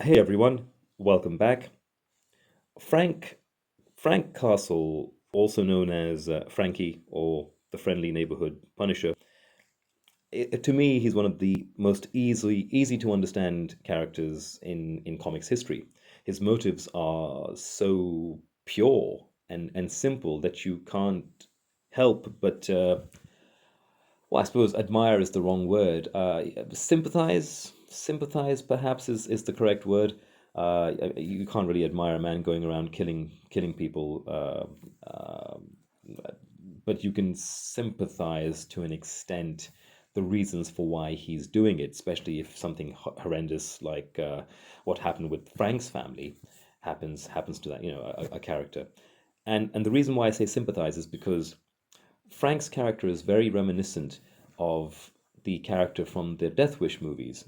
Hey everyone, welcome back. Frank Frank Castle, also known as Frankie or the Friendly Neighborhood Punisher, to me he's one of the most easy to understand characters in comics history. His motives are so pure and simple that you can't help but well, I suppose admire is the wrong word. Sympathize perhaps is the correct word. You can't really admire a man going around killing people, but you can sympathize to an extent the reasons for why he's doing it, especially if something horrendous like what happened with Frank's family happens to that a character. And the reason why I say sympathize is because Frank's character is very reminiscent of the character from the Death Wish movies,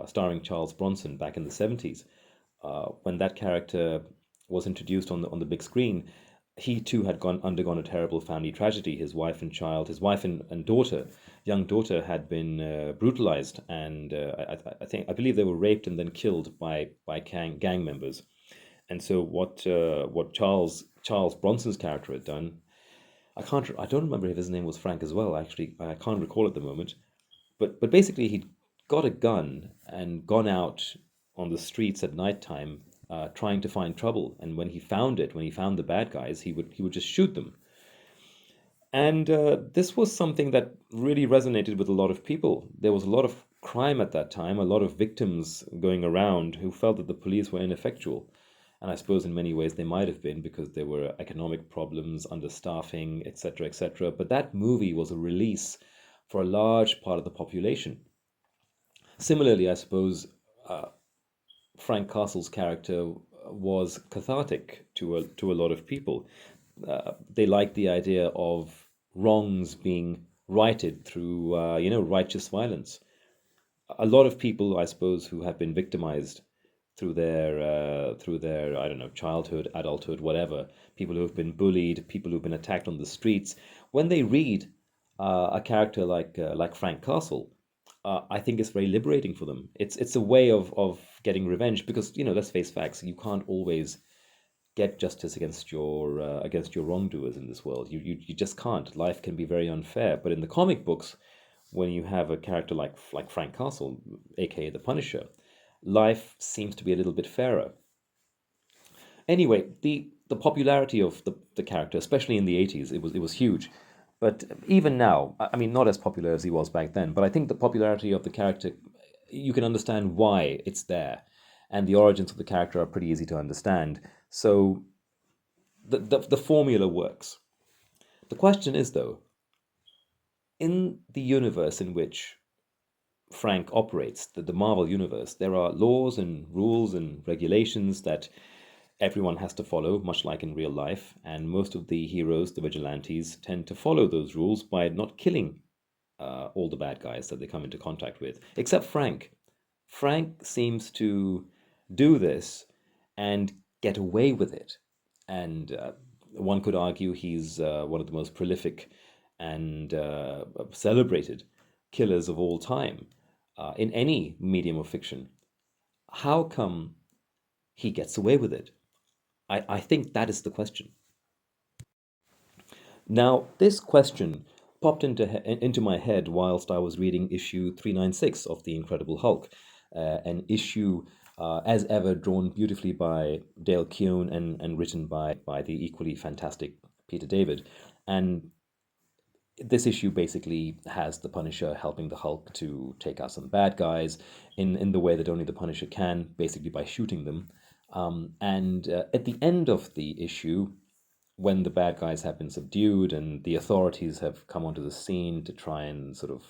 starring Charles Bronson back in the 70s. When that character was introduced on the big screen, he too had undergone a terrible family tragedy. His wife and daughter, young daughter, had been brutalized, and I believe they were raped and then killed by gang members. And so what Charles Bronson's character had done, I don't remember if his name was Frank as well. Actually, I can't recall at the moment. But basically, he'd got a gun and gone out on the streets at nighttime, trying to find trouble. And when he found the bad guys, he would just shoot them. And this was something that really resonated with a lot of people. There was a lot of crime at that time, a lot of victims going around who felt that the police were ineffectual. And I suppose in many ways they might have been because there were economic problems, understaffing, etc., etc. But that movie was a release for a large part of the population. Similarly, I suppose Frank Castle's character was cathartic to a lot of people. They liked the idea of wrongs being righted through righteous violence. A lot of people, I suppose, who have been victimized through their I don't know, childhood, adulthood, whatever, people who have been bullied, people who've been attacked on the streets, when they read a character like Frank Castle, I think it's very liberating for them. It's a way of getting revenge because let's face facts, you can't always get justice against your wrongdoers in this world. You just can't. Life can be very unfair. But in the comic books, when you have a character like Frank Castle, aka the Punisher, life seems to be a little bit fairer. Anyway, the popularity of the character, especially in the 80s, it was huge. But even now, I mean, not as popular as he was back then, but I think the popularity of the character, you can understand why it's there. And the origins of the character are pretty easy to understand. So the formula works. The question is, though, in the universe in which Frank operates, the Marvel universe, there are laws and rules and regulations that everyone has to follow, much like in real life, and most of the heroes, the vigilantes, tend to follow those rules by not killing all the bad guys that they come into contact with, except Frank. Frank seems to do this and get away with it. And one could argue he's one of the most prolific and celebrated killers of all time in any medium of fiction. How come he gets away with it? I think that is the question. Now, this question popped into my head whilst I was reading issue 396 of The Incredible Hulk, an issue, as ever, drawn beautifully by Dale Keown and written by the equally fantastic Peter David. And this issue basically has the Punisher helping the Hulk to take out some bad guys in the way that only the Punisher can, basically by shooting them. And at the end of the issue, when the bad guys have been subdued and the authorities have come onto the scene to try and sort of,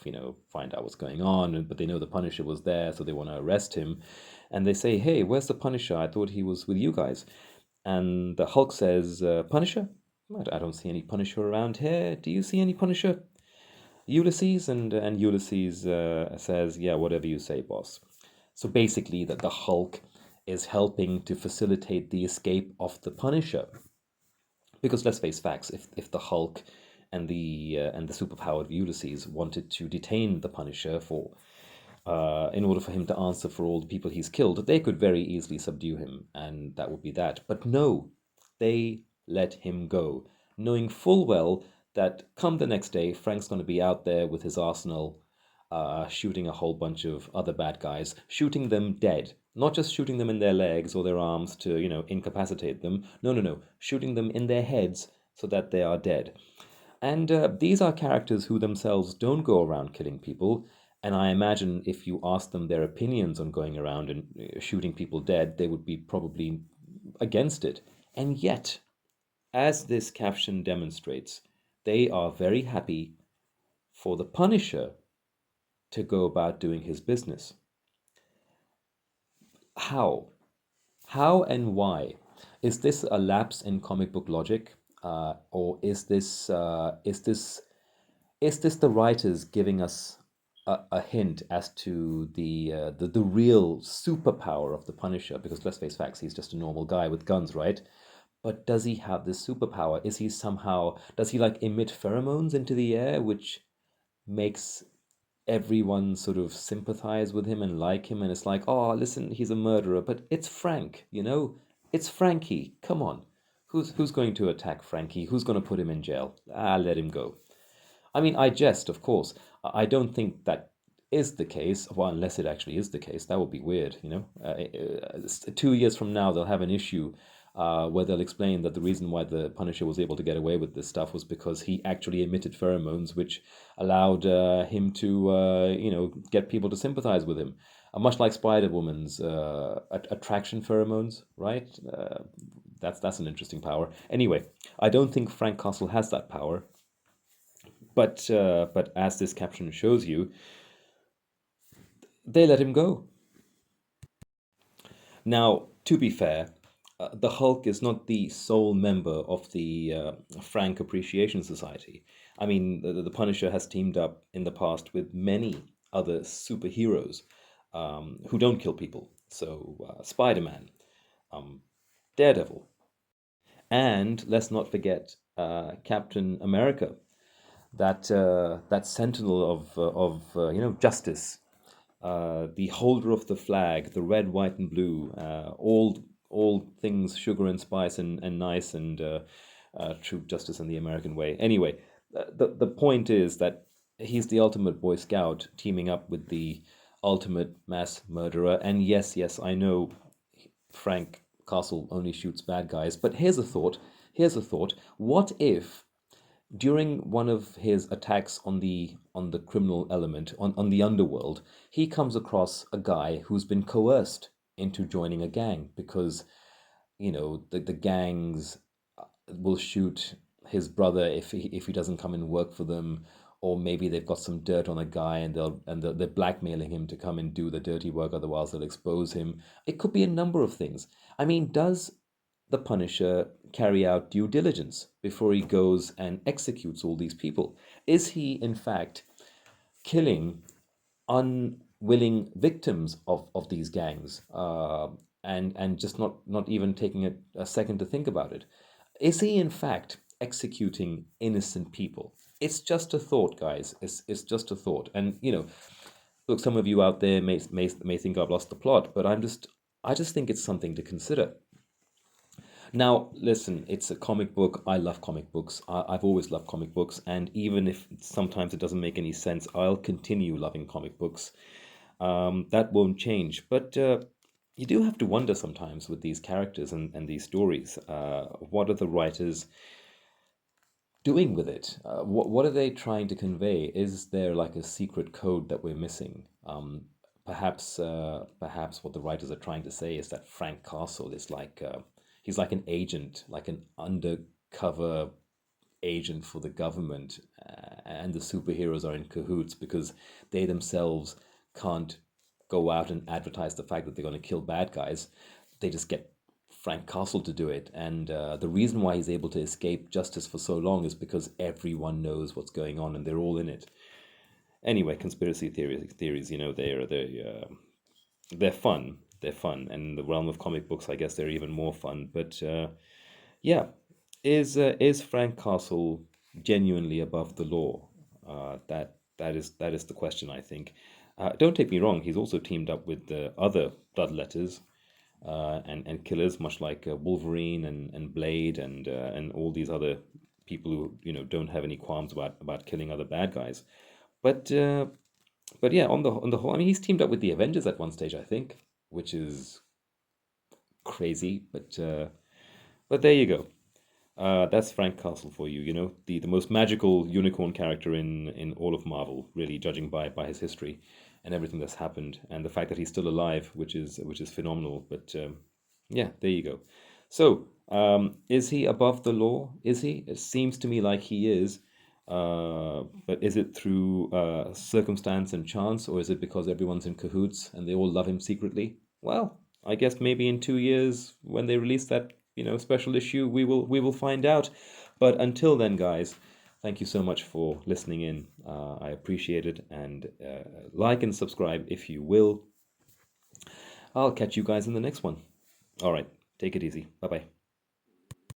find out what's going on, but they know the Punisher was there, so they want to arrest him. And they say, "Hey, where's the Punisher? I thought he was with you guys." And the Hulk says, "Punisher? I don't see any Punisher around here. Do you see any Punisher? Ulysses?" And Ulysses says, "Yeah, whatever you say, boss." So basically, that the Hulk is helping to facilitate the escape of the Punisher. Because let's face facts, if the Hulk and the superpowered Ulysses wanted to detain the Punisher for in order for him to answer for all the people he's killed. They could very easily subdue him, and that would be that. But no, they let him go, knowing full well that come the next day, Frank's going to be out there with his arsenal, shooting a whole bunch of other bad guys, shooting them dead. Not just shooting them in their legs or their arms to, incapacitate them. No, no, no. Shooting them in their heads so that they are dead. And these are characters who themselves don't go around killing people. And I imagine if you ask them their opinions on going around and shooting people dead, they would be probably against it. And yet, as this caption demonstrates, they are very happy for the Punisher to go about doing his business. How? How and why? Is this a lapse in comic book logic, or is this the writers giving us a hint as to the real superpower of the Punisher? Because let's face facts, he's just a normal guy with guns, right? But does he have this superpower? Is he somehow does he like emit pheromones into the air, which makes everyone sort of sympathize with him and like him? And it's like, oh, listen, he's a murderer, but it's Frank, it's Frankie. Come on, who's going to attack Frankie? Who's going to put him in jail? Let him go. I mean, I jest, of course. I don't think that is the case. Well, unless it actually is the case, that would be weird. 2 years from now, they'll have an issue where they'll explain that the reason why the Punisher was able to get away with this stuff was because he actually emitted pheromones, which allowed him to, get people to sympathize with him. Much like Spider Woman's attraction pheromones, right? That's an interesting power. Anyway, I don't think Frank Castle has that power. But as this caption shows you, they let him go. Now, to be fair, the Hulk is not the sole member of the Frank Appreciation Society. I mean, the Punisher has teamed up in the past with many other superheroes who don't kill people. So, Spider Man, um, Daredevil, and let's not forget Captain America, that sentinel of justice, the holder of the flag, the red, white, and blue, all things sugar and spice and nice and true justice in the American way. Anyway, the point is that he's the ultimate Boy Scout teaming up with the ultimate mass murderer. And yes, yes, I know Frank Castle only shoots bad guys, but here's a thought. Here's a thought. What if during one of his attacks on the criminal element on the underworld, he comes across a guy who's been coerced into joining a gang because the gangs will shoot his brother if he doesn't come and work for them, or maybe they've got some dirt on a guy and they're blackmailing him to come and do the dirty work, otherwise they'll expose him. It could be a number of things. I mean, does the Punisher carry out due diligence before he goes and executes all these people? Is he, in fact, killing unwilling victims of these gangs, and just not even taking a second to think about it? Is he, in fact, executing innocent people? It's just a thought, guys. It's just a thought. And, look, some of you out there may think I've lost the plot, but I just think it's something to consider. Now, listen, it's a comic book. I love comic books. I've always loved comic books. And even if sometimes it doesn't make any sense, I'll continue loving comic books. That won't change. But you do have to wonder sometimes with these characters and these stories, what are the writers doing with it? What are they trying to convey? Is there like a secret code that we're missing? Perhaps what the writers are trying to say is that Frank Castle is like he's like an agent, like an undercover agent for the government, and the superheroes are in cahoots because they themselves can't go out and advertise the fact that they're going to kill bad guys. They just get Frank Castle to do it, and the reason why he's able to escape justice for so long is because everyone knows what's going on and they're all in it. Anyway, conspiracy theories, they're fun. They're fun, and in the realm of comic books, I guess they're even more fun. But yeah, is Frank Castle genuinely above the law? That is the question, I think. Don't take me wrong, he's also teamed up with other bloodletters and killers, much like Wolverine and Blade and all these other people who don't have any qualms about killing other bad guys. But but yeah, on the whole, I mean, he's teamed up with the Avengers at one stage, I think, which is crazy. But there you go. That's Frank Castle for you. The most magical unicorn character in all of Marvel, really, judging by his history and everything that's happened, and the fact that he's still alive, which is phenomenal. But yeah, there you go. So, is he above the law? Is he? It seems to me like he is. But is it through circumstance and chance, or is it because everyone's in cahoots and they all love him secretly? Well, I guess maybe in 2 years when they release that special issue, we will find out. But until then, guys, thank you so much for listening in. I appreciate it, and like and subscribe if you will. I'll catch you guys in the next one. All right, take it easy. Bye bye.